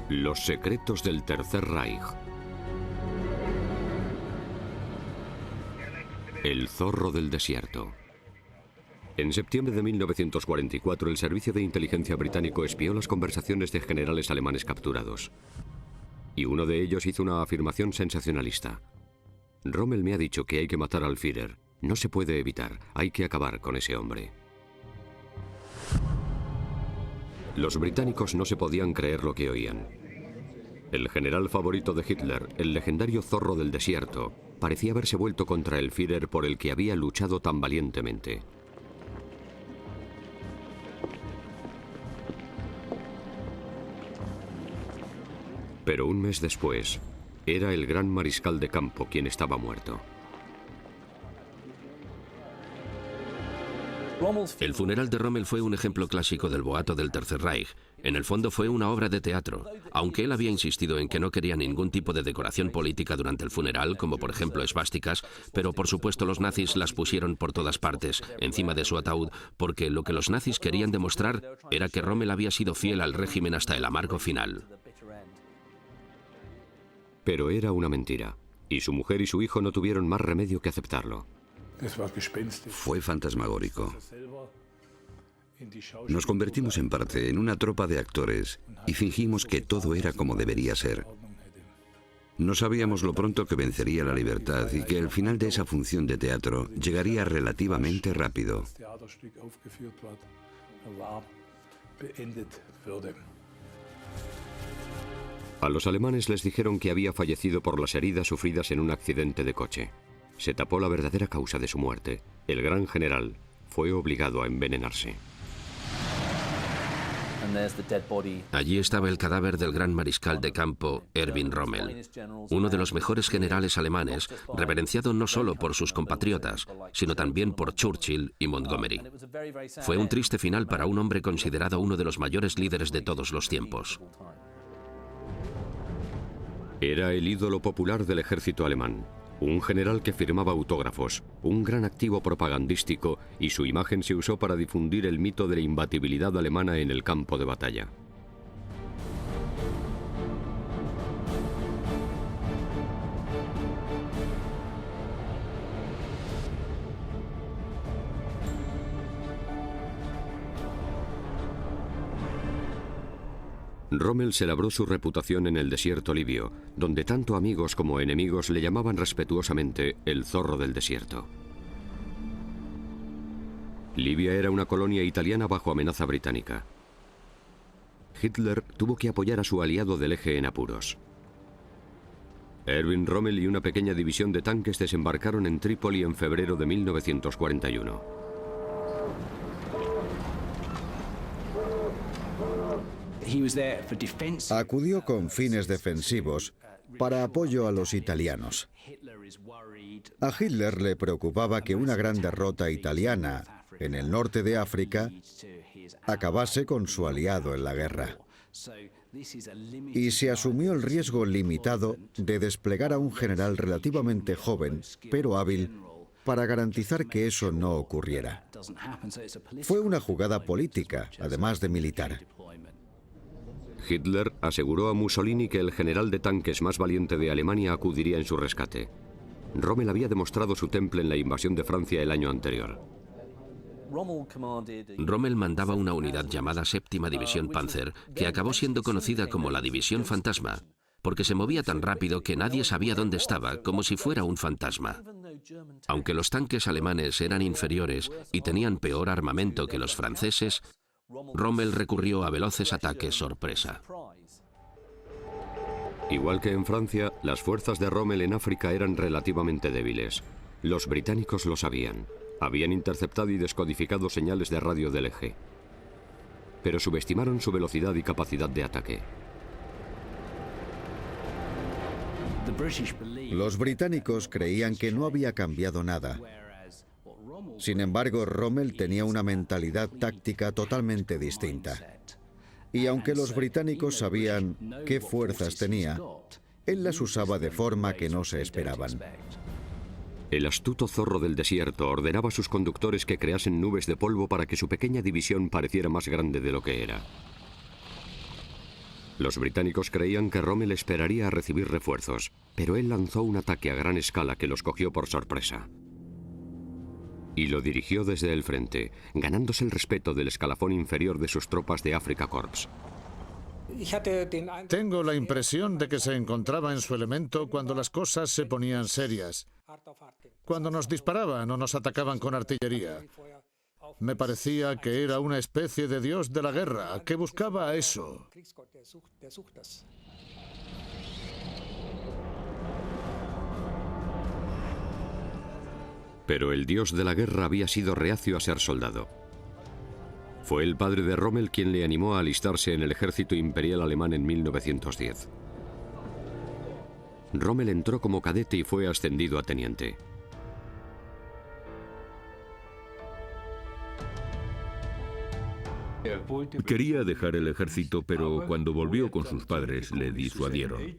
Los secretos del Tercer Reich. El zorro del desierto. En septiembre de 1944, el servicio de inteligencia británico espió las conversaciones de generales alemanes capturados. Y uno de ellos hizo una afirmación sensacionalista. Rommel me ha dicho que hay que matar al Führer. No se puede evitar. Hay que acabar con ese hombre. Los británicos no se podían creer lo que oían. El general favorito de Hitler, el legendario zorro del desierto, parecía haberse vuelto contra el Führer por el que había luchado tan valientemente. Pero un mes después, era el gran mariscal de campo quien estaba muerto. El funeral de Rommel fue un ejemplo clásico del boato del Tercer Reich. En el fondo fue una obra de teatro, aunque él había insistido en que no quería ningún tipo de decoración política durante el funeral, como por ejemplo esvásticas, pero por supuesto los nazis las pusieron por todas partes, encima de su ataúd, porque lo que los nazis querían demostrar era que Rommel había sido fiel al régimen hasta el amargo final. Pero era una mentira, y su mujer y su hijo no tuvieron más remedio que aceptarlo. Fue fantasmagórico. Nos convertimos en parte en una tropa de actores y fingimos que todo era como debería ser. No sabíamos lo pronto que vencería la libertad y que el final de esa función de teatro llegaría relativamente rápido. A los alemanes les dijeron que había fallecido por las heridas sufridas en un accidente de coche. Se tapó la verdadera causa de su muerte. El gran general fue obligado a envenenarse. Allí estaba el cadáver del gran mariscal de campo, Erwin Rommel, uno de los mejores generales alemanes, reverenciado no solo por sus compatriotas, sino también por Churchill y Montgomery. Fue un triste final para un hombre considerado uno de los mayores líderes de todos los tiempos. Era el ídolo popular del ejército alemán, un general que firmaba autógrafos, un gran activo propagandístico, y su imagen se usó para difundir el mito de la imbatibilidad alemana en el campo de batalla. Rommel se labró su reputación en el desierto libio, donde tanto amigos como enemigos le llamaban respetuosamente el zorro del desierto. Libia era una colonia italiana bajo amenaza británica. Hitler tuvo que apoyar a su aliado del Eje en apuros. Erwin Rommel y una pequeña división de tanques desembarcaron en Trípoli en febrero de 1941. Acudió con fines defensivos para apoyo a los italianos. A Hitler le preocupaba que una gran derrota italiana en el norte de África acabase con su aliado en la guerra. Y se asumió el riesgo limitado de desplegar a un general relativamente joven, pero hábil, para garantizar que eso no ocurriera. Fue una jugada política, además de militar. Hitler aseguró a Mussolini que el general de tanques más valiente de Alemania acudiría en su rescate. Rommel había demostrado su temple en la invasión de Francia el año anterior. Rommel mandaba una unidad llamada Séptima División Panzer, que acabó siendo conocida como la División Fantasma, porque se movía tan rápido que nadie sabía dónde estaba, como si fuera un fantasma. Aunque los tanques alemanes eran inferiores y tenían peor armamento que los franceses, Rommel recurrió a veloces ataques sorpresa. Igual que en Francia, las fuerzas de Rommel en África eran relativamente débiles. Los británicos lo sabían. Habían interceptado y descodificado señales de radio del Eje. Pero subestimaron su velocidad y capacidad de ataque. Los británicos creían que no había cambiado nada. Sin embargo, Rommel tenía una mentalidad táctica totalmente distinta. Y aunque los británicos sabían qué fuerzas tenía, él las usaba de forma que no se esperaban. El astuto zorro del desierto ordenaba a sus conductores que creasen nubes de polvo para que su pequeña división pareciera más grande de lo que era. Los británicos creían que Rommel esperaría a recibir refuerzos, pero él lanzó un ataque a gran escala que los cogió por sorpresa. Y lo dirigió desde el frente, ganándose el respeto del escalafón inferior de sus tropas de Afrika Korps. Tengo la impresión de que se encontraba en su elemento cuando las cosas se ponían serias, cuando nos disparaban o nos atacaban con artillería. Me parecía que era una especie de dios de la guerra, que buscaba eso. Pero el dios de la guerra había sido reacio a ser soldado. Fue el padre de Rommel quien le animó a alistarse en el ejército imperial alemán en 1910. Rommel entró como cadete y fue ascendido a teniente. Quería dejar el ejército, pero cuando volvió con sus padres le disuadieron.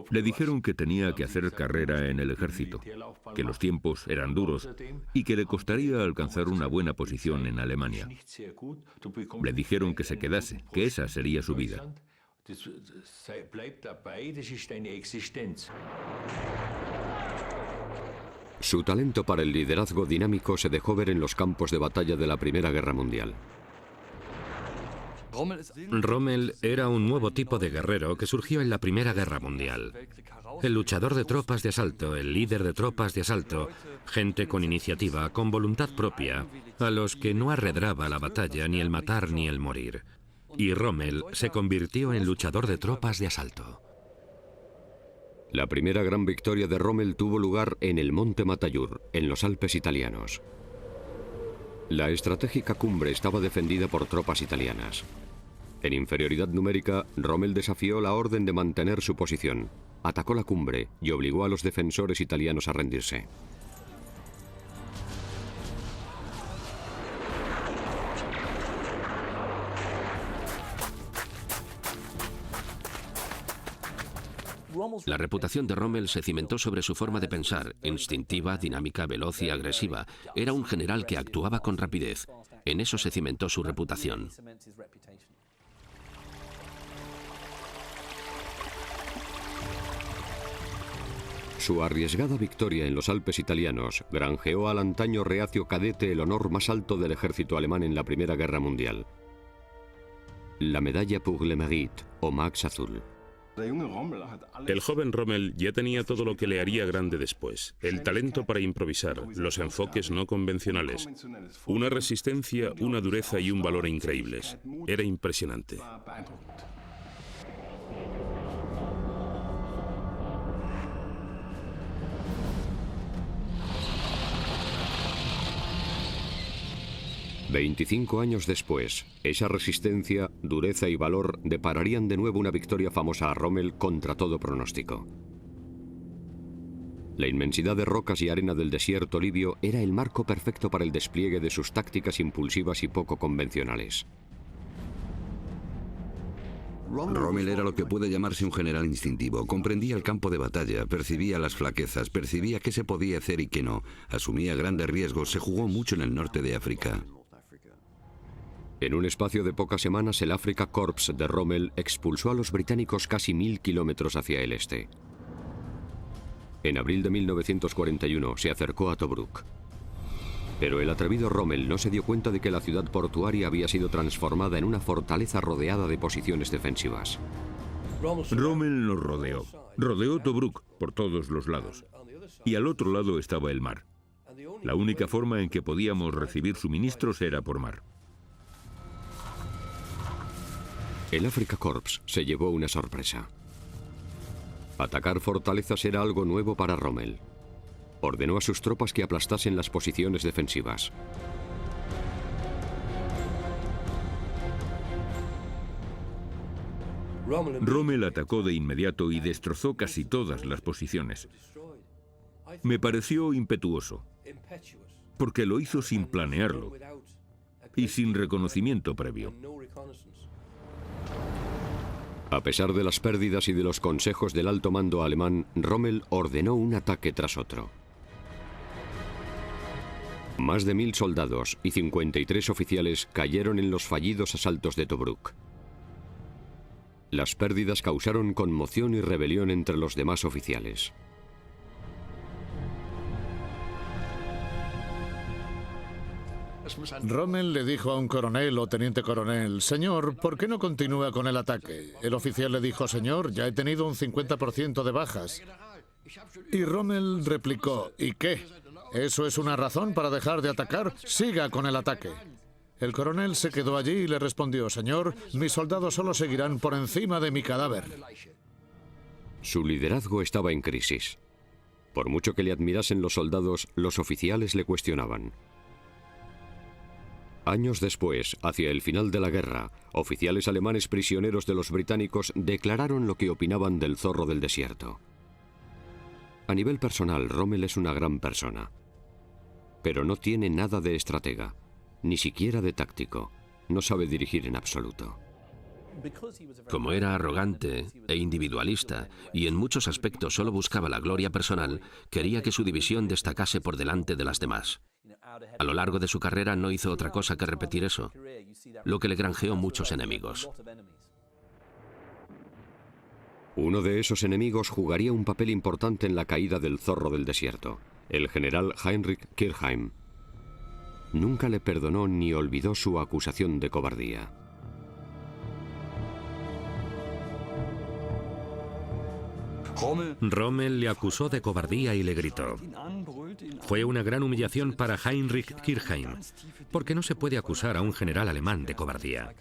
Le dijeron que tenía que hacer carrera en el ejército, que los tiempos eran duros y que le costaría alcanzar una buena posición en Alemania. Le dijeron que se quedase, que esa sería su vida. Su talento para el liderazgo dinámico se dejó ver en los campos de batalla de la Primera Guerra Mundial. Rommel era un nuevo tipo de guerrero que surgió en la Primera Guerra Mundial. El luchador de tropas de asalto, el líder de tropas de asalto, gente con iniciativa, con voluntad propia, a los que no arredraba la batalla ni el matar ni el morir. Y Rommel se convirtió en luchador de tropas de asalto. La primera gran victoria de Rommel tuvo lugar en el Monte Matallur, en los Alpes italianos. La estratégica cumbre estaba defendida por tropas italianas. En inferioridad numérica, Rommel desafió la orden de mantener su posición, atacó la cumbre y obligó a los defensores italianos a rendirse. La reputación de Rommel se cimentó sobre su forma de pensar, instintiva, dinámica, veloz y agresiva. Era un general que actuaba con rapidez. En eso se cimentó su reputación. Su arriesgada victoria en los Alpes italianos granjeó al antaño reacio cadete el honor más alto del ejército alemán en la Primera Guerra Mundial: la Medalla pour le Mérite, o Max Azul. El joven Rommel ya tenía todo lo que le haría grande después: el talento para improvisar, los enfoques no convencionales, una resistencia, una dureza y un valor increíbles. Era impresionante. «25 años después, esa resistencia, dureza y valor depararían de nuevo una victoria famosa a Rommel contra todo pronóstico. La inmensidad de rocas y arena del desierto libio era el marco perfecto para el despliegue de sus tácticas impulsivas y poco convencionales. Rommel era lo que puede llamarse un general instintivo. Comprendía el campo de batalla, percibía las flaquezas, percibía qué se podía hacer y qué no. Asumía grandes riesgos, se jugó mucho en el norte de África. En un espacio de pocas semanas, el Afrika Korps de Rommel expulsó a los británicos casi 1000 kilómetros hacia el este. En abril de 1941 se acercó a Tobruk. Pero el atrevido Rommel no se dio cuenta de que la ciudad portuaria había sido transformada en una fortaleza rodeada de posiciones defensivas. Rommel nos rodeó. Rodeó Tobruk por todos los lados. Y al otro lado estaba el mar. La única forma en que podíamos recibir suministros era por mar. El Afrika Korps se llevó una sorpresa. Atacar fortalezas era algo nuevo para Rommel. Ordenó a sus tropas que aplastasen las posiciones defensivas. Rommel atacó de inmediato y destrozó casi todas las posiciones. Me pareció impetuoso, porque lo hizo sin planearlo y sin reconocimiento previo. A pesar de las pérdidas y de los consejos del alto mando alemán, Rommel ordenó un ataque tras otro. Más de 1000 soldados y 53 oficiales cayeron en los fallidos asaltos de Tobruk. Las pérdidas causaron conmoción y rebelión entre los demás oficiales. Rommel le dijo a un coronel o teniente coronel: señor, ¿por qué no continúa con el ataque? El oficial le dijo: señor, ya he tenido un 50% de bajas. Y Rommel replicó: ¿y qué? ¿Eso es una razón para dejar de atacar? Siga con el ataque. El coronel se quedó allí y le respondió: señor, mis soldados solo seguirán por encima de mi cadáver. Su liderazgo estaba en crisis. Por mucho que le admirasen los soldados, los oficiales le cuestionaban. Años después, hacia el final de la guerra, oficiales alemanes prisioneros de los británicos declararon lo que opinaban del zorro del desierto. A nivel personal, Rommel es una gran persona, pero no tiene nada de estratega, ni siquiera de táctico. No sabe dirigir en absoluto. Como era arrogante e individualista y en muchos aspectos solo buscaba la gloria personal, quería que su división destacase por delante de las demás. A lo largo de su carrera no hizo otra cosa que repetir eso, lo que le granjeó muchos enemigos. Uno de esos enemigos jugaría un papel importante en la caída del zorro del desierto, el general Heinrich Kirchheim. Nunca le perdonó ni olvidó su acusación de cobardía. Rommel le acusó de cobardía y le gritó. Fue una gran humillación para Heinrich Kirchheim, porque no se puede acusar a un general alemán de cobardía.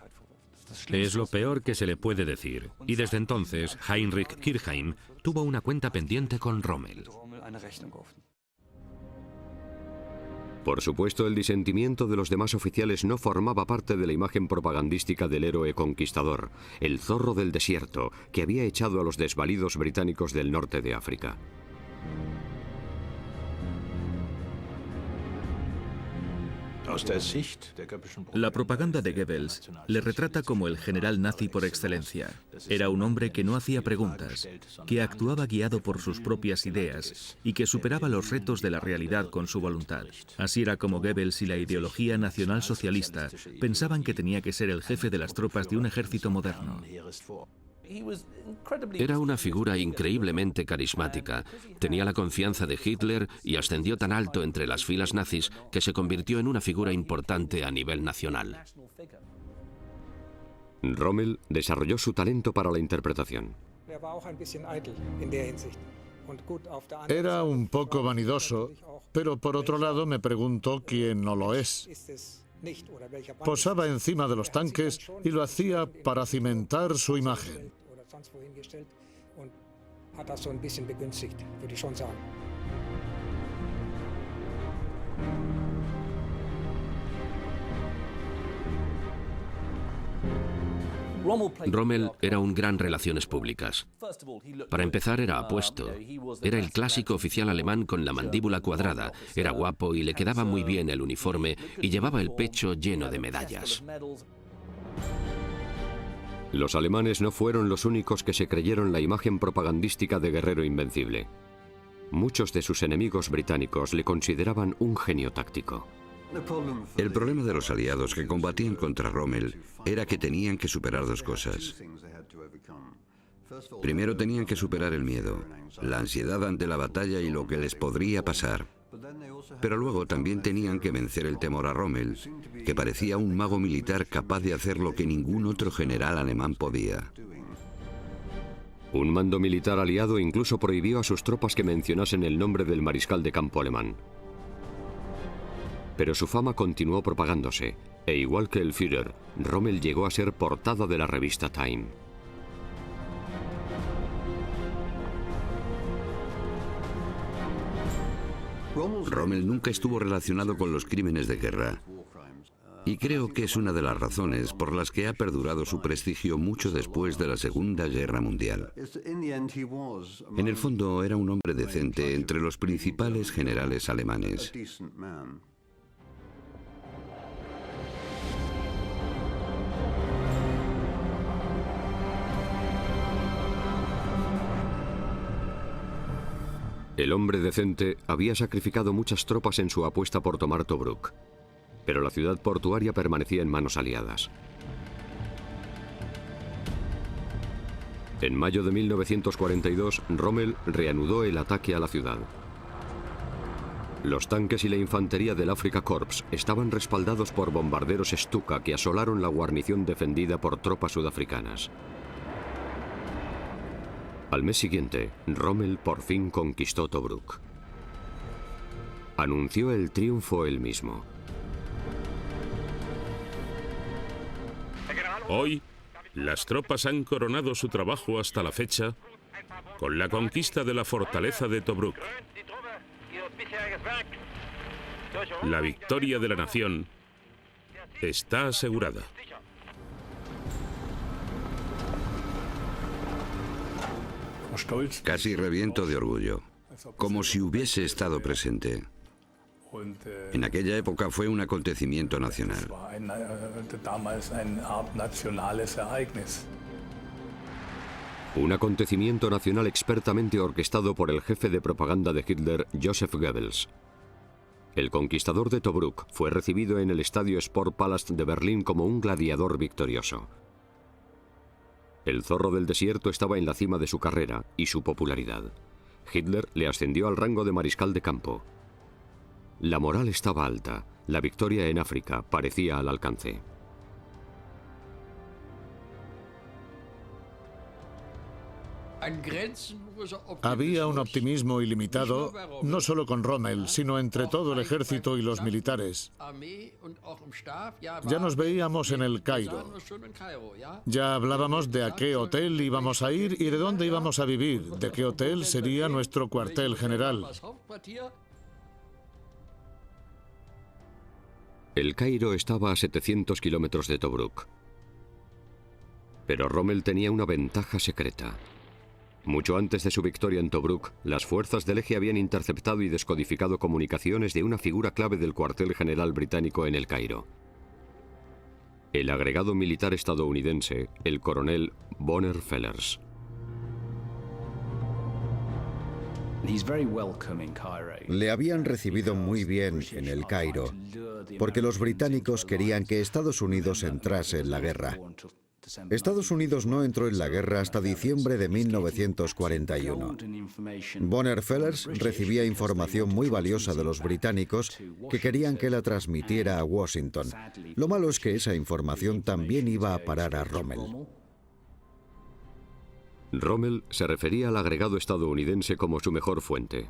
Es lo peor que se le puede decir, y desde entonces Heinrich Kirchheim tuvo una cuenta pendiente con Rommel. Por supuesto, el disentimiento de los demás oficiales no formaba parte de la imagen propagandística del héroe conquistador, el zorro del desierto, que había echado a los desvalidos británicos del norte de África. La propaganda de Goebbels le retrata como el general nazi por excelencia. Era un hombre que no hacía preguntas, que actuaba guiado por sus propias ideas y que superaba los retos de la realidad con su voluntad. Así era como Goebbels y la ideología nacionalsocialista pensaban que tenía que ser el jefe de las tropas de un ejército moderno. Era una figura increíblemente carismática. Tenía la confianza de Hitler y ascendió tan alto entre las filas nazis que se convirtió en una figura importante a nivel nacional. Rommel desarrolló su talento para la interpretación. Era un poco vanidoso, pero por otro lado me pregunto quién no lo es. Posaba encima de los tanques y lo hacía para cimentar su imagen. Rommel era un gran relaciones públicas. Para empezar, era apuesto. Era el clásico oficial alemán con la mandíbula cuadrada. Era guapo y le quedaba muy bien el uniforme y llevaba el pecho lleno de medallas. Los alemanes no fueron los únicos que se creyeron la imagen propagandística de guerrero invencible. Muchos de sus enemigos británicos le consideraban un genio táctico. El problema de los aliados que combatían contra Rommel era que tenían que superar dos cosas. Primero tenían que superar el miedo, la ansiedad ante la batalla y lo que les podría pasar. Pero luego también tenían que vencer el temor a Rommel, que parecía un mago militar capaz de hacer lo que ningún otro general alemán podía. Un mando militar aliado incluso prohibió a sus tropas que mencionasen el nombre del mariscal de campo alemán. Pero su fama continuó propagándose, e igual que el Führer, Rommel llegó a ser portada de la revista Time. Rommel nunca estuvo relacionado con los crímenes de guerra. Y creo que es una de las razones por las que ha perdurado su prestigio mucho después de la Segunda Guerra Mundial. En el fondo, era un hombre decente entre los principales generales alemanes. El hombre decente había sacrificado muchas tropas en su apuesta por tomar Tobruk, pero la ciudad portuaria permanecía en manos aliadas. En mayo de 1942, Rommel reanudó el ataque a la ciudad. Los tanques y la infantería del Afrika Korps estaban respaldados por bombarderos Stuka que asolaron la guarnición defendida por tropas sudafricanas. Al mes siguiente, Rommel por fin conquistó Tobruk. Anunció el triunfo él mismo. Hoy, las tropas han coronado su trabajo hasta la fecha con la conquista de la fortaleza de Tobruk. La victoria de la nación está asegurada. Casi reviento de orgullo, como si hubiese estado presente. En aquella época fue un acontecimiento nacional. Un acontecimiento nacional expertamente orquestado por el jefe de propaganda de Hitler, Joseph Goebbels. El conquistador de Tobruk fue recibido en el estadio Sportpalast de Berlín como un gladiador victorioso. El zorro del desierto estaba en la cima de su carrera y su popularidad. Hitler le ascendió al rango de mariscal de campo. La moral estaba alta, la victoria en África parecía al alcance. Había un optimismo ilimitado, no solo con Rommel, sino entre todo el ejército y los militares. Ya nos veíamos en el Cairo. Ya hablábamos de a qué hotel íbamos a ir y de dónde íbamos a vivir, de qué hotel sería nuestro cuartel general. El Cairo estaba a 700 kilómetros de Tobruk. Pero Rommel tenía una ventaja secreta. Mucho antes de su victoria en Tobruk, las fuerzas del Eje habían interceptado y descodificado comunicaciones de una figura clave del cuartel general británico en el Cairo. El agregado militar estadounidense, el coronel Bonner Fellers. Le habían recibido muy bien en el Cairo, porque los británicos querían que Estados Unidos entrase en la guerra. Estados Unidos no entró en la guerra hasta diciembre de 1941. Bonner Fellers recibía información muy valiosa de los británicos que querían que la transmitiera a Washington. Lo malo es que esa información también iba a parar a Rommel. Rommel se refería al agregado estadounidense como su mejor fuente.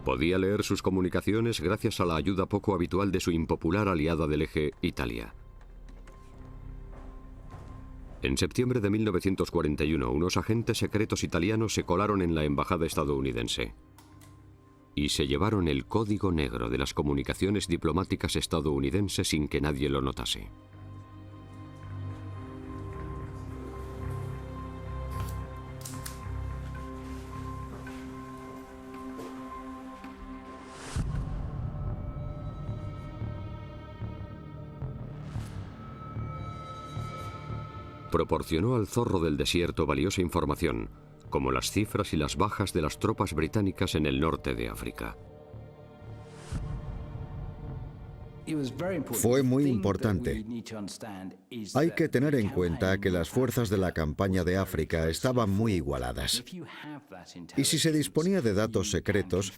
Podía leer sus comunicaciones gracias a la ayuda poco habitual de su impopular aliada del Eje, Italia. En septiembre de 1941, unos agentes secretos italianos se colaron en la embajada estadounidense y se llevaron el código negro de las comunicaciones diplomáticas estadounidenses sin que nadie lo notase. Proporcionó al zorro del desierto valiosa información, como las cifras y las bajas de las tropas británicas en el norte de África. Fue muy importante. Hay que tener en cuenta que las fuerzas de la campaña de África estaban muy igualadas. Y si se disponía de datos secretos,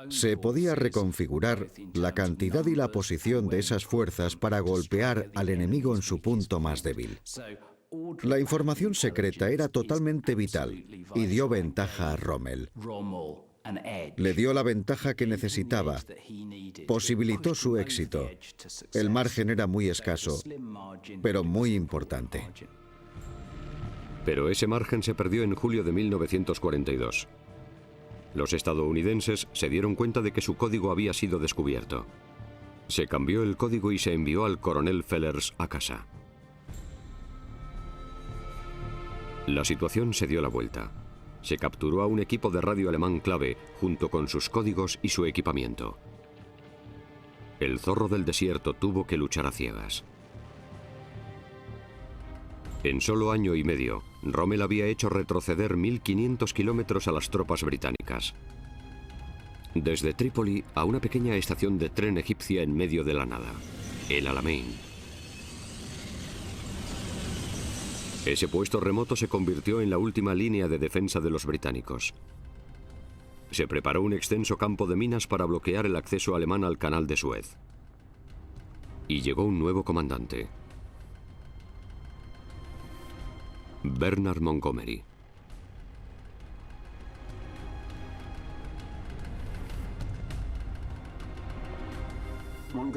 se podía reconfigurar la cantidad y la posición de esas fuerzas para golpear al enemigo en su punto más débil. La información secreta era totalmente vital y dio ventaja a Rommel. Le dio la ventaja que necesitaba, posibilitó su éxito. El margen era muy escaso, pero muy importante. Pero ese margen se perdió en julio de 1942. Los estadounidenses se dieron cuenta de que su código había sido descubierto. Se cambió el código y se envió al coronel Fellers a casa. La situación se dio la vuelta. Se capturó a un equipo de radio alemán clave, junto con sus códigos y su equipamiento. El zorro del desierto tuvo que luchar a ciegas. En solo año y medio, Rommel había hecho retroceder 1.500 kilómetros a las tropas británicas. Desde Trípoli a una pequeña estación de tren egipcia en medio de la nada, el Alamein. Ese puesto remoto se convirtió en la última línea de defensa de los británicos. Se preparó un extenso campo de minas para bloquear el acceso alemán al canal de Suez. Y llegó un nuevo comandante, Bernard Montgomery.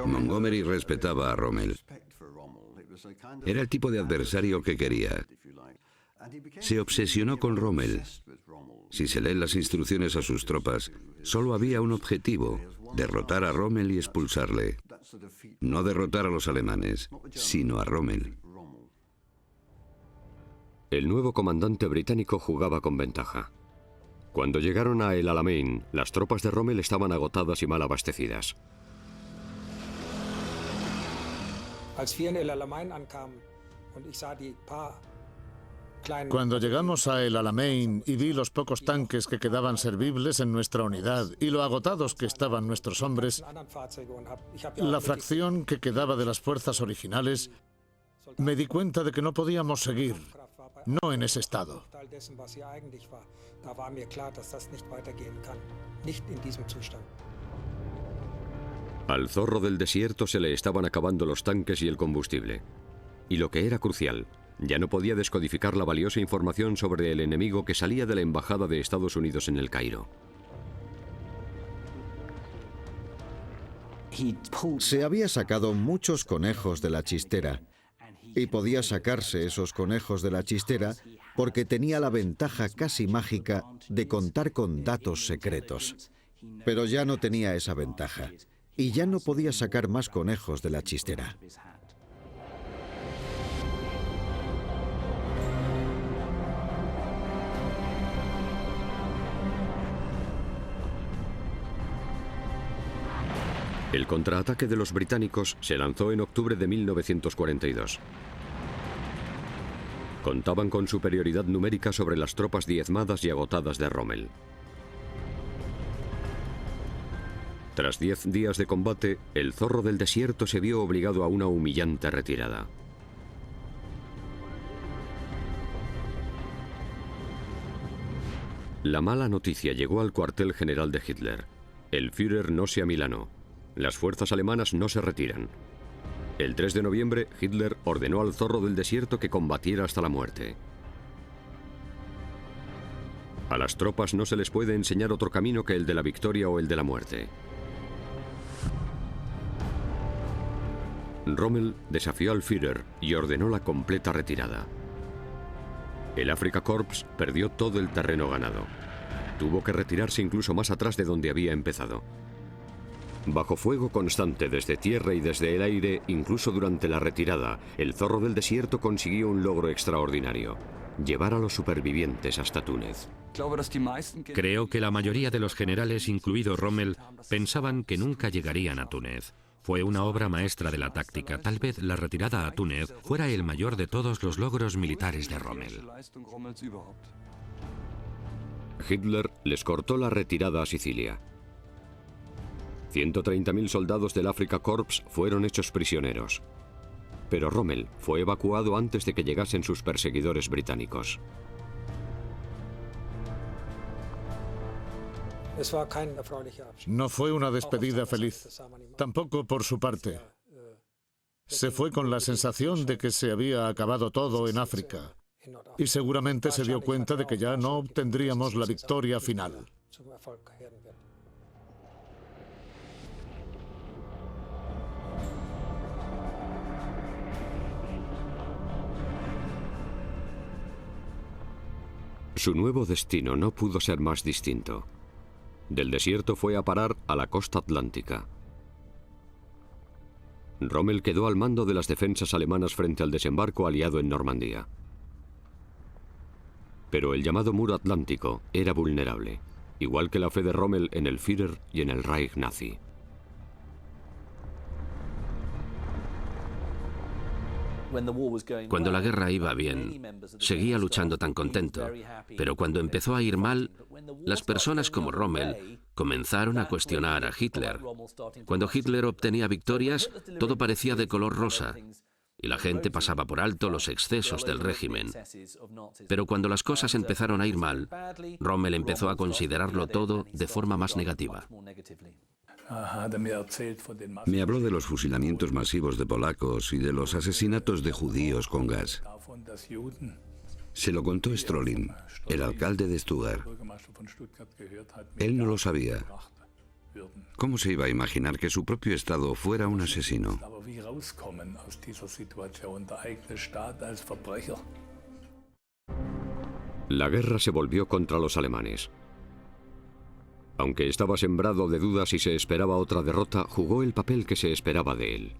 Montgomery respetaba a Rommel. Era el tipo de adversario que quería. Se obsesionó con Rommel. Si se leen las instrucciones a sus tropas, solo había un objetivo: derrotar a Rommel y expulsarle. No derrotar a los alemanes, sino a Rommel. El nuevo comandante británico jugaba con ventaja. Cuando llegaron a El Alamein, las tropas de Rommel estaban agotadas y mal abastecidas. Cuando llegamos a El Alamein y vi los pocos tanques que quedaban servibles en nuestra unidad y lo agotados que estaban nuestros hombres, la fracción que quedaba de las fuerzas originales, me di cuenta de que no podíamos seguir, no en ese estado. Al zorro del desierto se le estaban acabando los tanques y el combustible. Y lo que era crucial, ya no podía descodificar la valiosa información sobre el enemigo que salía de la embajada de Estados Unidos en El Cairo. Se había sacado muchos conejos de la chistera, y podía sacarse esos conejos de la chistera porque tenía la ventaja casi mágica de contar con datos secretos. Pero ya no tenía esa ventaja, y ya no podía sacar más conejos de la chistera. El contraataque de los británicos se lanzó en octubre de 1942. Contaban con superioridad numérica sobre las tropas diezmadas y agotadas de Rommel. Tras 10 días de combate, el zorro del desierto se vio obligado a una humillante retirada. La mala noticia llegó al cuartel general de Hitler. El Führer no se amilanó. Las fuerzas alemanas no se retiran. El 3 de noviembre, Hitler ordenó al zorro del desierto que combatiera hasta la muerte. A las tropas no se les puede enseñar otro camino que el de la victoria o el de la muerte. Rommel desafió al Führer y ordenó la completa retirada. El Afrika Korps perdió todo el terreno ganado. Tuvo que retirarse incluso más atrás de donde había empezado. Bajo fuego constante desde tierra y desde el aire, incluso durante la retirada, el zorro del desierto consiguió un logro extraordinario: llevar a los supervivientes hasta Túnez. Creo que la mayoría de los generales, incluido Rommel, pensaban que nunca llegarían a Túnez. Fue una obra maestra de la táctica. Tal vez la retirada a Túnez fuera el mayor de todos los logros militares de Rommel. Hitler les cortó la retirada a Sicilia. 130.000 soldados del Afrika Korps fueron hechos prisioneros. Pero Rommel fue evacuado antes de que llegasen sus perseguidores británicos. No fue una despedida feliz, tampoco por su parte. Se fue con la sensación de que se había acabado todo en África, y seguramente se dio cuenta de que ya no obtendríamos la victoria final. Su nuevo destino no pudo ser más distinto. Del desierto fue a parar a la costa atlántica. Rommel quedó al mando de las defensas alemanas frente al desembarco aliado en Normandía. Pero el llamado muro atlántico era vulnerable, igual que la fe de Rommel en el Führer y en el Reich nazi. Cuando la guerra iba bien, seguía luchando tan contento, pero cuando empezó a ir mal, las personas como Rommel comenzaron a cuestionar a Hitler. Cuando Hitler obtenía victorias, todo parecía de color rosa, y la gente pasaba por alto los excesos del régimen. Pero cuando las cosas empezaron a ir mal, Rommel empezó a considerarlo todo de forma más negativa. Me habló de los fusilamientos masivos de polacos y de los asesinatos de judíos con gas. Se lo contó Strolin, el alcalde de Stuttgart. Él no lo sabía. ¿Cómo se iba a imaginar que su propio Estado fuera un asesino? La guerra se volvió contra los alemanes. Aunque estaba sembrado de dudas y se esperaba otra derrota, jugó el papel que se esperaba de él.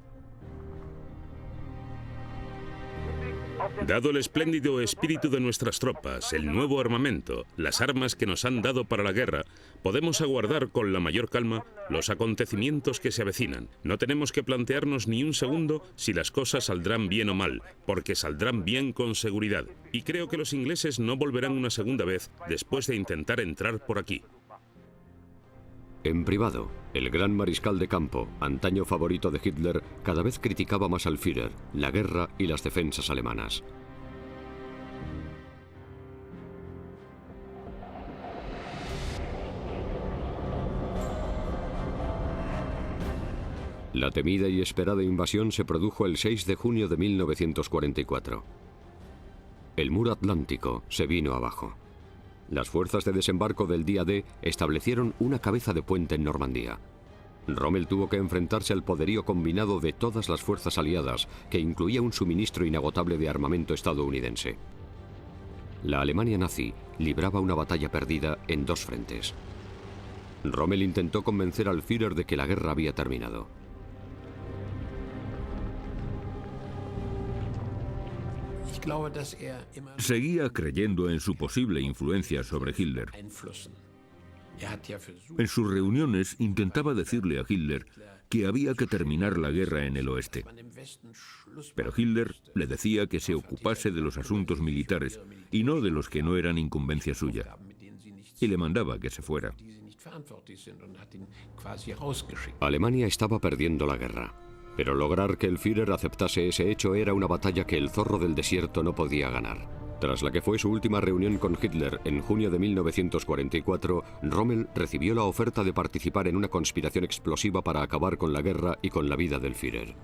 Dado el espléndido espíritu de nuestras tropas, el nuevo armamento, las armas que nos han dado para la guerra, podemos aguardar con la mayor calma los acontecimientos que se avecinan. No tenemos que plantearnos ni un segundo si las cosas saldrán bien o mal, porque saldrán bien con seguridad. Y creo que los ingleses no volverán una segunda vez después de intentar entrar por aquí. En privado, el gran mariscal de campo, antaño favorito de Hitler, cada vez criticaba más al Führer, la guerra y las defensas alemanas. La temida y esperada invasión se produjo el 6 de junio de 1944. El muro atlántico se vino abajo. Las fuerzas de desembarco del día D establecieron una cabeza de puente en Normandía. Rommel tuvo que enfrentarse al poderío combinado de todas las fuerzas aliadas, que incluía un suministro inagotable de armamento estadounidense. La Alemania nazi libraba una batalla perdida en dos frentes. Rommel intentó convencer al Führer de que la guerra había terminado. Seguía creyendo en su posible influencia sobre Hitler. En sus reuniones intentaba decirle a Hitler que había que terminar la guerra en el oeste. Pero Hitler le decía que se ocupase de los asuntos militares y no de los que no eran incumbencia suya. Y le mandaba que se fuera. Alemania estaba perdiendo la guerra. Pero lograr que el Führer aceptase ese hecho era una batalla que el zorro del desierto no podía ganar. Tras la que fue su última reunión con Hitler en junio de 1944, Rommel recibió la oferta de participar en una conspiración explosiva para acabar con la guerra y con la vida del Führer.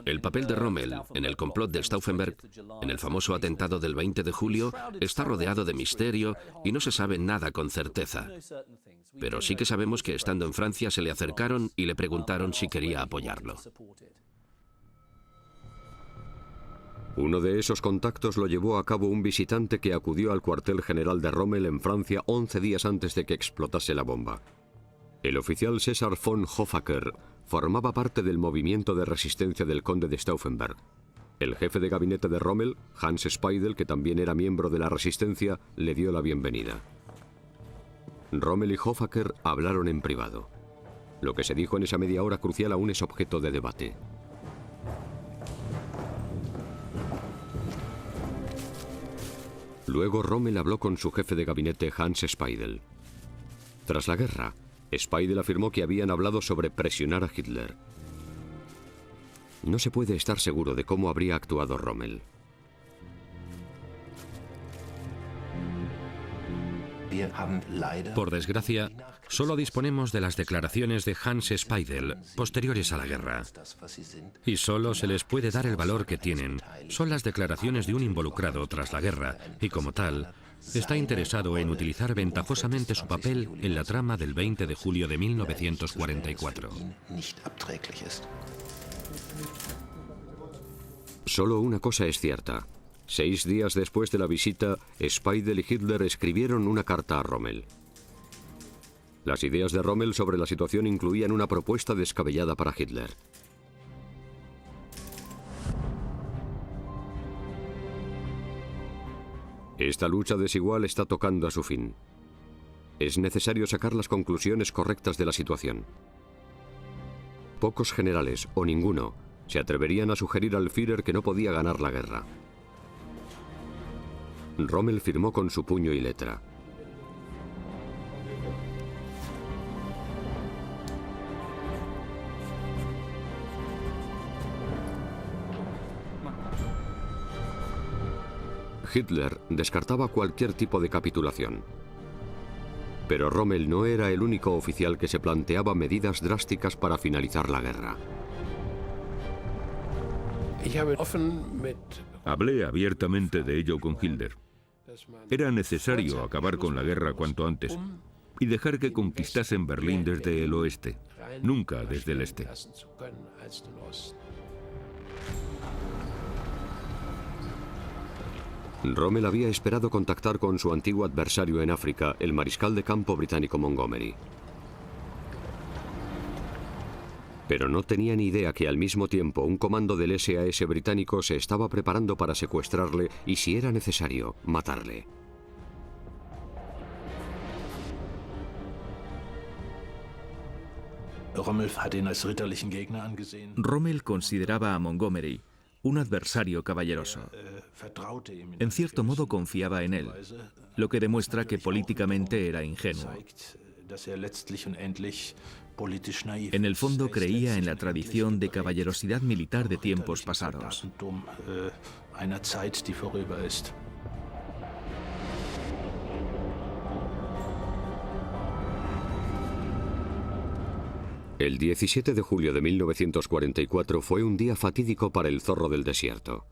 El papel de Rommel en el complot de Stauffenberg, en el famoso atentado del 20 de julio, está rodeado de misterio y no se sabe nada con certeza. Pero sí que sabemos que estando en Francia se le acercaron y le preguntaron si quería apoyarlo. Uno de esos contactos lo llevó a cabo un visitante que acudió al cuartel general de Rommel en Francia 11 días antes de que explotase la bomba. El oficial César von Hoffacker formaba parte del movimiento de resistencia del conde de Stauffenberg. El jefe de gabinete de Rommel, Hans Speidel, que también era miembro de la resistencia, le dio la bienvenida. Rommel y Hoffacker hablaron en privado. Lo que se dijo en esa media hora crucial aún es objeto de debate. Luego Rommel habló con su jefe de gabinete, Hans Speidel. Tras la guerra, Speidel afirmó que habían hablado sobre presionar a Hitler. No se puede estar seguro de cómo habría actuado Rommel. Por desgracia, solo disponemos de las declaraciones de Hans Speidel posteriores a la guerra. Y solo se les puede dar el valor que tienen. Son las declaraciones de un involucrado tras la guerra y, como tal, está interesado en utilizar ventajosamente su papel en la trama del 20 de julio de 1944. Solo una cosa es cierta. 6 días después de la visita, Speidel y Hitler escribieron una carta a Rommel. Las ideas de Rommel sobre la situación incluían una propuesta descabellada para Hitler. Esta lucha desigual está tocando a su fin. Es necesario sacar las conclusiones correctas de la situación. Pocos generales, o ninguno, se atreverían a sugerir al Führer que no podía ganar la guerra. Rommel firmó con su puño y letra. Hitler descartaba cualquier tipo de capitulación. Pero Rommel no era el único oficial que se planteaba medidas drásticas para finalizar la guerra. Hablé abiertamente de ello con Hitler. Era necesario acabar con la guerra cuanto antes y dejar que conquistasen Berlín desde el oeste, nunca desde el este. Rommel había esperado contactar con su antiguo adversario en África, el mariscal de campo británico Montgomery. Pero no tenía ni idea que al mismo tiempo un comando del SAS británico se estaba preparando para secuestrarle y, si era necesario, matarle. Rommel consideraba a Montgomery un adversario caballeroso. En cierto modo confiaba en él, lo que demuestra que políticamente era ingenuo. En el fondo creía en la tradición de caballerosidad militar de tiempos pasados. El 17 de julio de 1944 fue un día fatídico para el Zorro del Desierto.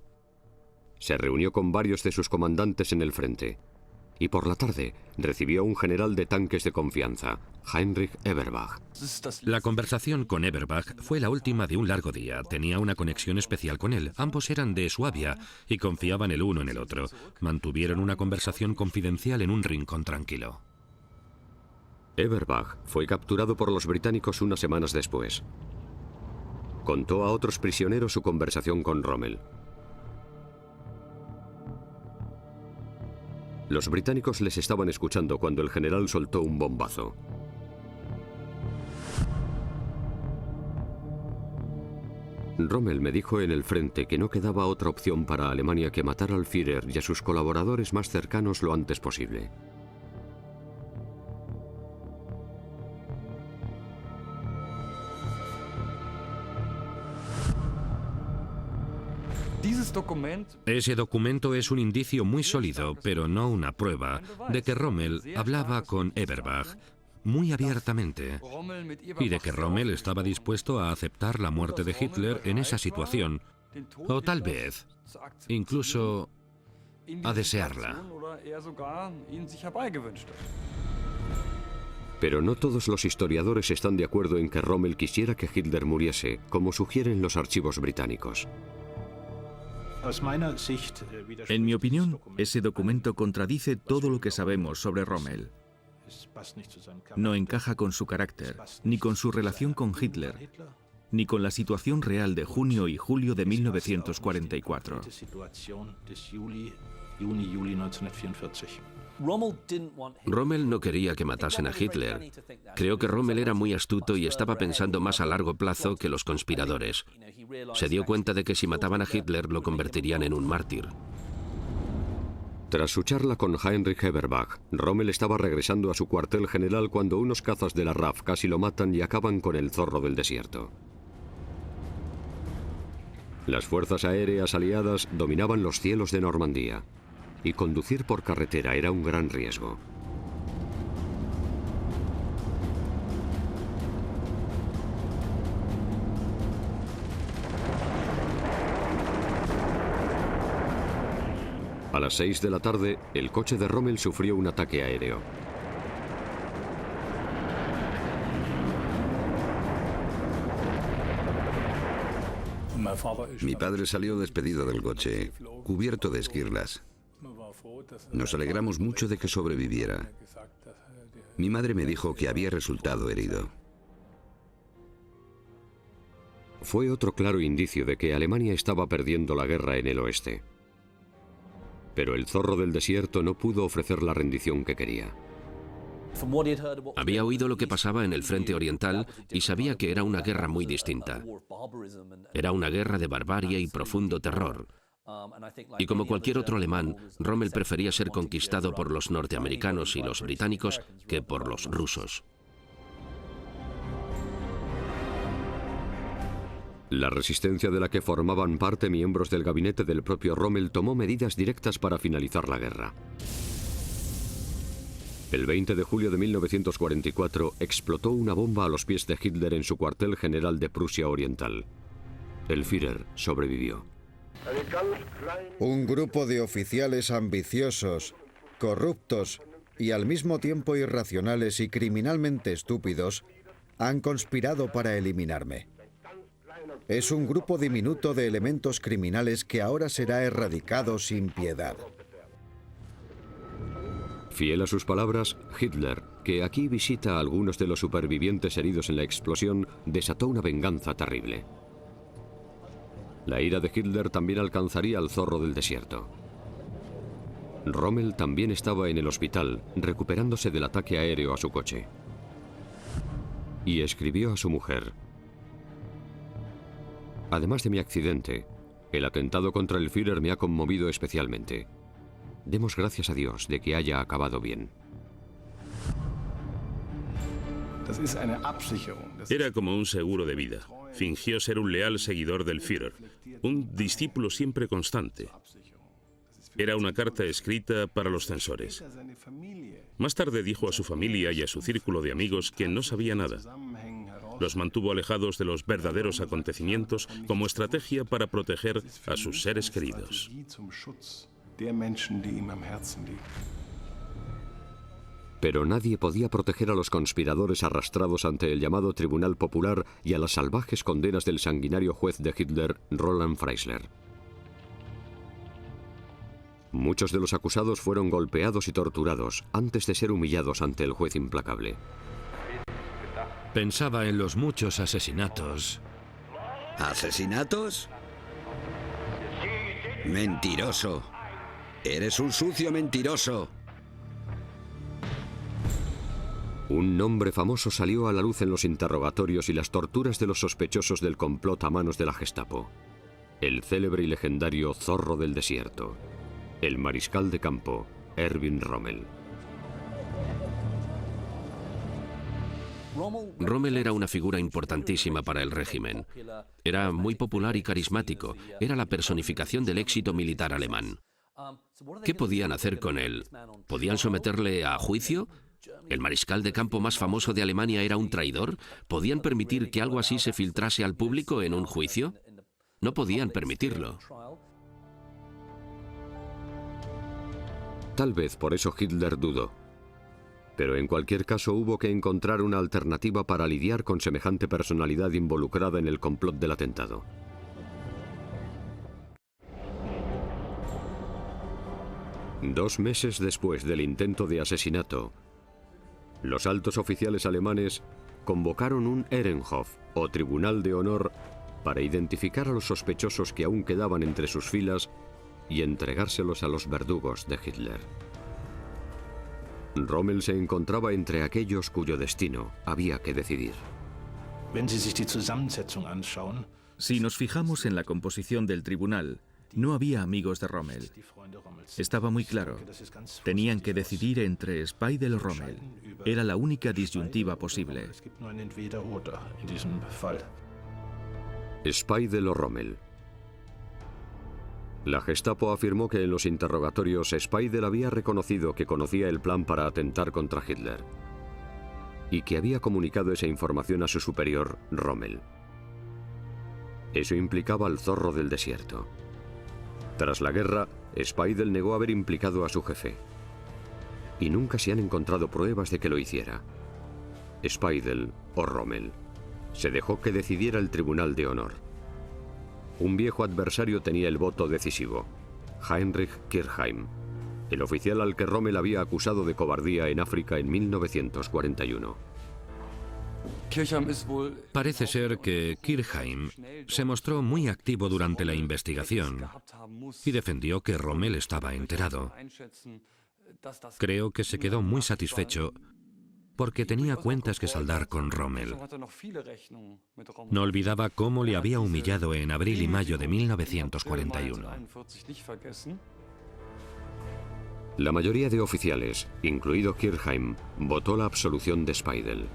Se reunió con varios de sus comandantes en el frente y por la tarde recibió a un general de tanques de confianza, Heinrich Eberbach. La conversación con Eberbach fue la última de un largo día. Tenía una conexión especial con él. Ambos eran de Suabia y confiaban el uno en el otro. Mantuvieron una conversación confidencial en un rincón tranquilo. Eberbach fue capturado por los británicos unas semanas después. Contó a otros prisioneros su conversación con Rommel. Los británicos les estaban escuchando cuando el general soltó un bombazo. Rommel me dijo en el frente que no quedaba otra opción para Alemania que matar al Führer y a sus colaboradores más cercanos lo antes posible. Ese documento es un indicio muy sólido, pero no una prueba, de que Rommel hablaba con Eberbach muy abiertamente y de que Rommel estaba dispuesto a aceptar la muerte de Hitler en esa situación, o tal vez incluso a desearla. Pero no todos los historiadores están de acuerdo en que Rommel quisiera que Hitler muriese, como sugieren los archivos británicos. En mi opinión, ese documento contradice todo lo que sabemos sobre Rommel. No encaja con su carácter, ni con su relación con Hitler, ni con la situación real de junio y julio de 1944. Rommel no quería que matasen a Hitler. Creo que Rommel era muy astuto y estaba pensando más a largo plazo que los conspiradores. Se dio cuenta de que si mataban a Hitler lo convertirían en un mártir. Tras su charla con Heinrich Eberbach, Rommel estaba regresando a su cuartel general cuando unos cazas de la RAF casi lo matan y acaban con el Zorro del Desierto. Las fuerzas aéreas aliadas dominaban los cielos de Normandía y conducir por carretera era un gran riesgo. A las 6 de la tarde, el coche de Rommel sufrió un ataque aéreo. Mi padre salió despedido del coche, cubierto de esquirlas. Nos alegramos mucho de que sobreviviera. Mi madre me dijo que había resultado herido. Fue otro claro indicio de que Alemania estaba perdiendo la guerra en el oeste. Pero el Zorro del Desierto no pudo ofrecer la rendición que quería. Había oído lo que pasaba en el frente oriental y sabía que era una guerra muy distinta. Era una guerra de barbarie y profundo terror. Y como cualquier otro alemán, Rommel prefería ser conquistado por los norteamericanos y los británicos que por los rusos. La resistencia de la que formaban parte miembros del gabinete del propio Rommel tomó medidas directas para finalizar la guerra. El 20 de julio de 1944 explotó una bomba a los pies de Hitler en su cuartel general de Prusia Oriental. El Führer sobrevivió. Un grupo de oficiales ambiciosos, corruptos y al mismo tiempo irracionales y criminalmente estúpidos han conspirado para eliminarme. Es un grupo diminuto de elementos criminales que ahora será erradicado sin piedad. Fiel a sus palabras, Hitler, que aquí visita a algunos de los supervivientes heridos en la explosión, desató una venganza terrible. La ira de Hitler también alcanzaría al zorro del desierto. Rommel también estaba en el hospital, recuperándose del ataque aéreo a su coche. Y escribió a su mujer: además de mi accidente, el atentado contra el Führer me ha conmovido especialmente. Demos gracias a Dios de que haya acabado bien. Era como un seguro de vida. Fingió ser un leal seguidor del Führer, un discípulo siempre constante. Era una carta escrita para los censores. Más tarde dijo a su familia y a su círculo de amigos que no sabía nada. Los mantuvo alejados de los verdaderos acontecimientos como estrategia para proteger a sus seres queridos. Pero nadie podía proteger a los conspiradores arrastrados ante el llamado Tribunal Popular y a las salvajes condenas del sanguinario juez de Hitler, Roland Freisler. Muchos de los acusados fueron golpeados y torturados antes de ser humillados ante el juez implacable. Pensaba en los muchos asesinatos. ¿Asesinatos? Mentiroso. Eres un sucio mentiroso. Un nombre famoso salió a la luz en los interrogatorios y las torturas de los sospechosos del complot a manos de la Gestapo. El célebre y legendario zorro del desierto. El mariscal de campo, Erwin Rommel. Rommel era una figura importantísima para el régimen. Era muy popular y carismático. Era la personificación del éxito militar alemán. ¿Qué podían hacer con él? ¿Podían someterle a juicio? ¿El mariscal de campo más famoso de Alemania era un traidor? ¿Podían permitir que algo así se filtrase al público en un juicio? No podían permitirlo. Tal vez por eso Hitler dudó. Pero en cualquier caso hubo que encontrar una alternativa para lidiar con semejante personalidad involucrada en el complot del atentado. Dos meses después del intento de asesinato, los altos oficiales alemanes convocaron un Ehrenhof, o Tribunal de Honor, para identificar a los sospechosos que aún quedaban entre sus filas y entregárselos a los verdugos de Hitler. Rommel se encontraba entre aquellos cuyo destino había que decidir. Si nos fijamos en la composición del tribunal, no había amigos de Rommel. Estaba muy claro. Tenían que decidir entre Speidel o Rommel. Era la única disyuntiva posible. Speidel o Rommel. La Gestapo afirmó que en los interrogatorios Speidel había reconocido que conocía el plan para atentar contra Hitler y que había comunicado esa información a su superior, Rommel. Eso implicaba al zorro del desierto. Tras la guerra, Speidel negó haber implicado a su jefe. Y nunca se han encontrado pruebas de que lo hiciera. Speidel o Rommel. Se dejó que decidiera el Tribunal de Honor. Un viejo adversario tenía el voto decisivo. Heinrich Kirchheim, el oficial al que Rommel había acusado de cobardía en África en 1941. Parece ser que Kirchheim se mostró muy activo durante la investigación y defendió que Rommel estaba enterado. Creo que se quedó muy satisfecho porque tenía cuentas que saldar con Rommel. No olvidaba cómo le había humillado en abril y mayo de 1941. La mayoría de oficiales, incluido Kirchheim, votó la absolución de Speidel.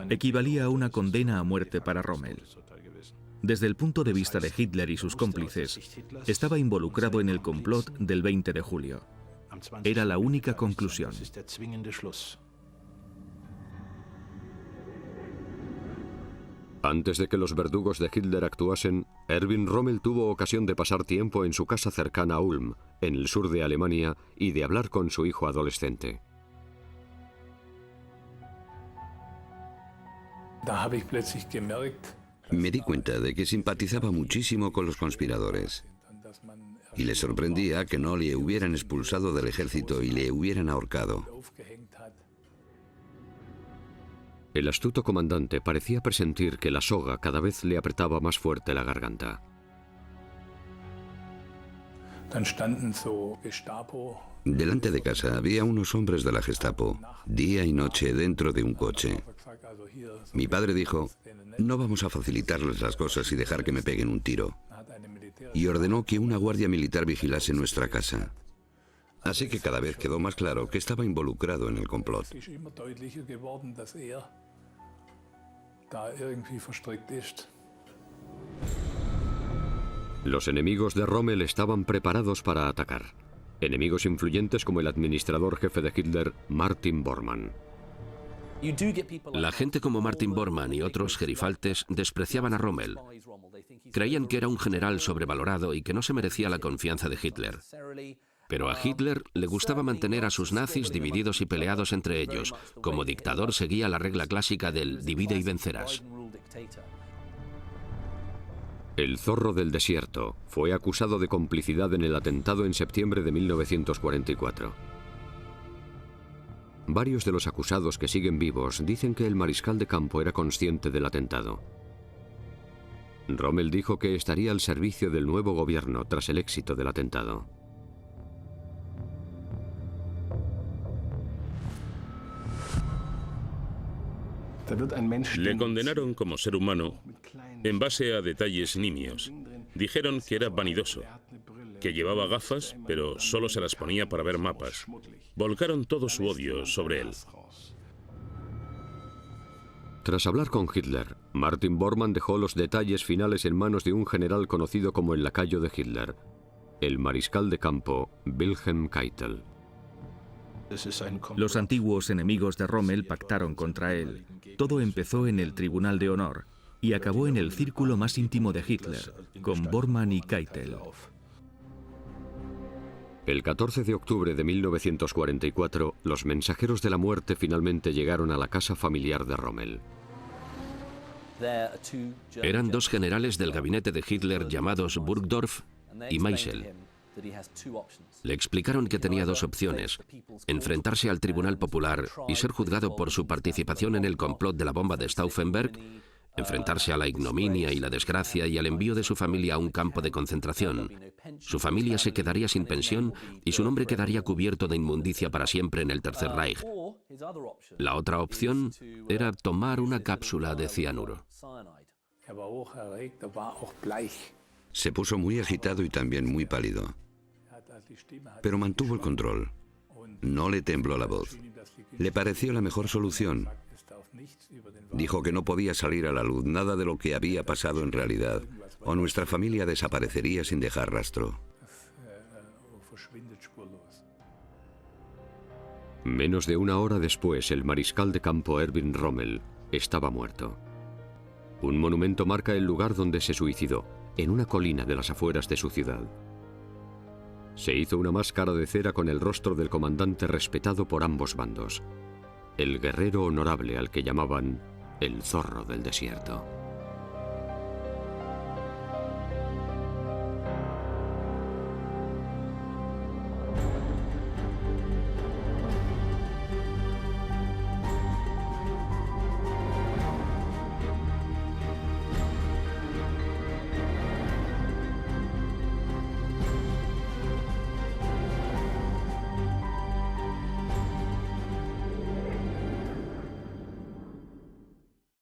Equivalía a una condena a muerte para Rommel. Desde el punto de vista de Hitler y sus cómplices, estaba involucrado en el complot del 20 de julio. Era la única conclusión. Antes de que los verdugos de Hitler actuasen, Erwin Rommel tuvo ocasión de pasar tiempo en su casa cercana a Ulm, en el sur de Alemania, y de hablar con su hijo adolescente. Me di cuenta de que simpatizaba muchísimo con los conspiradores. Y le sorprendía que no le hubieran expulsado del ejército y le hubieran ahorcado. El astuto comandante parecía presentir que la soga cada vez le apretaba más fuerte la garganta. Delante de casa había unos hombres de la Gestapo, día y noche dentro de un coche. Mi padre dijo, no vamos a facilitarles las cosas y dejar que me peguen un tiro. Y ordenó que una guardia militar vigilase nuestra casa. Así que cada vez quedó más claro que estaba involucrado en el complot. Los enemigos de Rommel estaban preparados para atacar. Enemigos influyentes como el administrador jefe de Hitler, Martin Bormann. La gente como Martin Bormann y otros gerifaltes despreciaban a Rommel. Creían que era un general sobrevalorado y que no se merecía la confianza de Hitler. Pero a Hitler le gustaba mantener a sus nazis divididos y peleados entre ellos. Como dictador seguía la regla clásica del divide y vencerás. El zorro del desierto fue acusado de complicidad en el atentado en septiembre de 1944. Varios de los acusados que siguen vivos dicen que el mariscal de campo era consciente del atentado. Rommel dijo que estaría al servicio del nuevo gobierno tras el éxito del atentado. Le condenaron como ser humano en base a detalles nimios. Dijeron que era vanidoso, que llevaba gafas, pero solo se las ponía para ver mapas. Volcaron todo su odio sobre él. Tras hablar con Hitler, Martin Bormann dejó los detalles finales en manos de un general conocido como el lacayo de Hitler, el mariscal de campo Wilhelm Keitel. Los antiguos enemigos de Rommel pactaron contra él. Todo empezó en el Tribunal de Honor y acabó en el círculo más íntimo de Hitler, con Bormann y Keitel. El 14 de octubre de 1944, los mensajeros de la muerte finalmente llegaron a la casa familiar de Rommel. Eran dos generales del gabinete de Hitler llamados Burgdorf y Meisel. Le explicaron que tenía dos opciones: enfrentarse al Tribunal Popular y ser juzgado por su participación en el complot de la bomba de Stauffenberg, enfrentarse a la ignominia y la desgracia y al envío de su familia a un campo de concentración. Su familia se quedaría sin pensión y su nombre quedaría cubierto de inmundicia para siempre en el Tercer Reich. La otra opción era tomar una cápsula de cianuro. Se puso muy agitado y también muy pálido. Pero mantuvo el control. No le tembló la voz. Le pareció la mejor solución. Dijo que no podía salir a la luz nada de lo que había pasado en realidad, o nuestra familia desaparecería sin dejar rastro. Menos de una hora después, el mariscal de campo Erwin Rommel estaba muerto. Un monumento marca el lugar donde se suicidó, en una colina de las afueras de su ciudad. Se hizo una máscara de cera con el rostro del comandante respetado por ambos bandos, el guerrero honorable al que llamaban el zorro del desierto.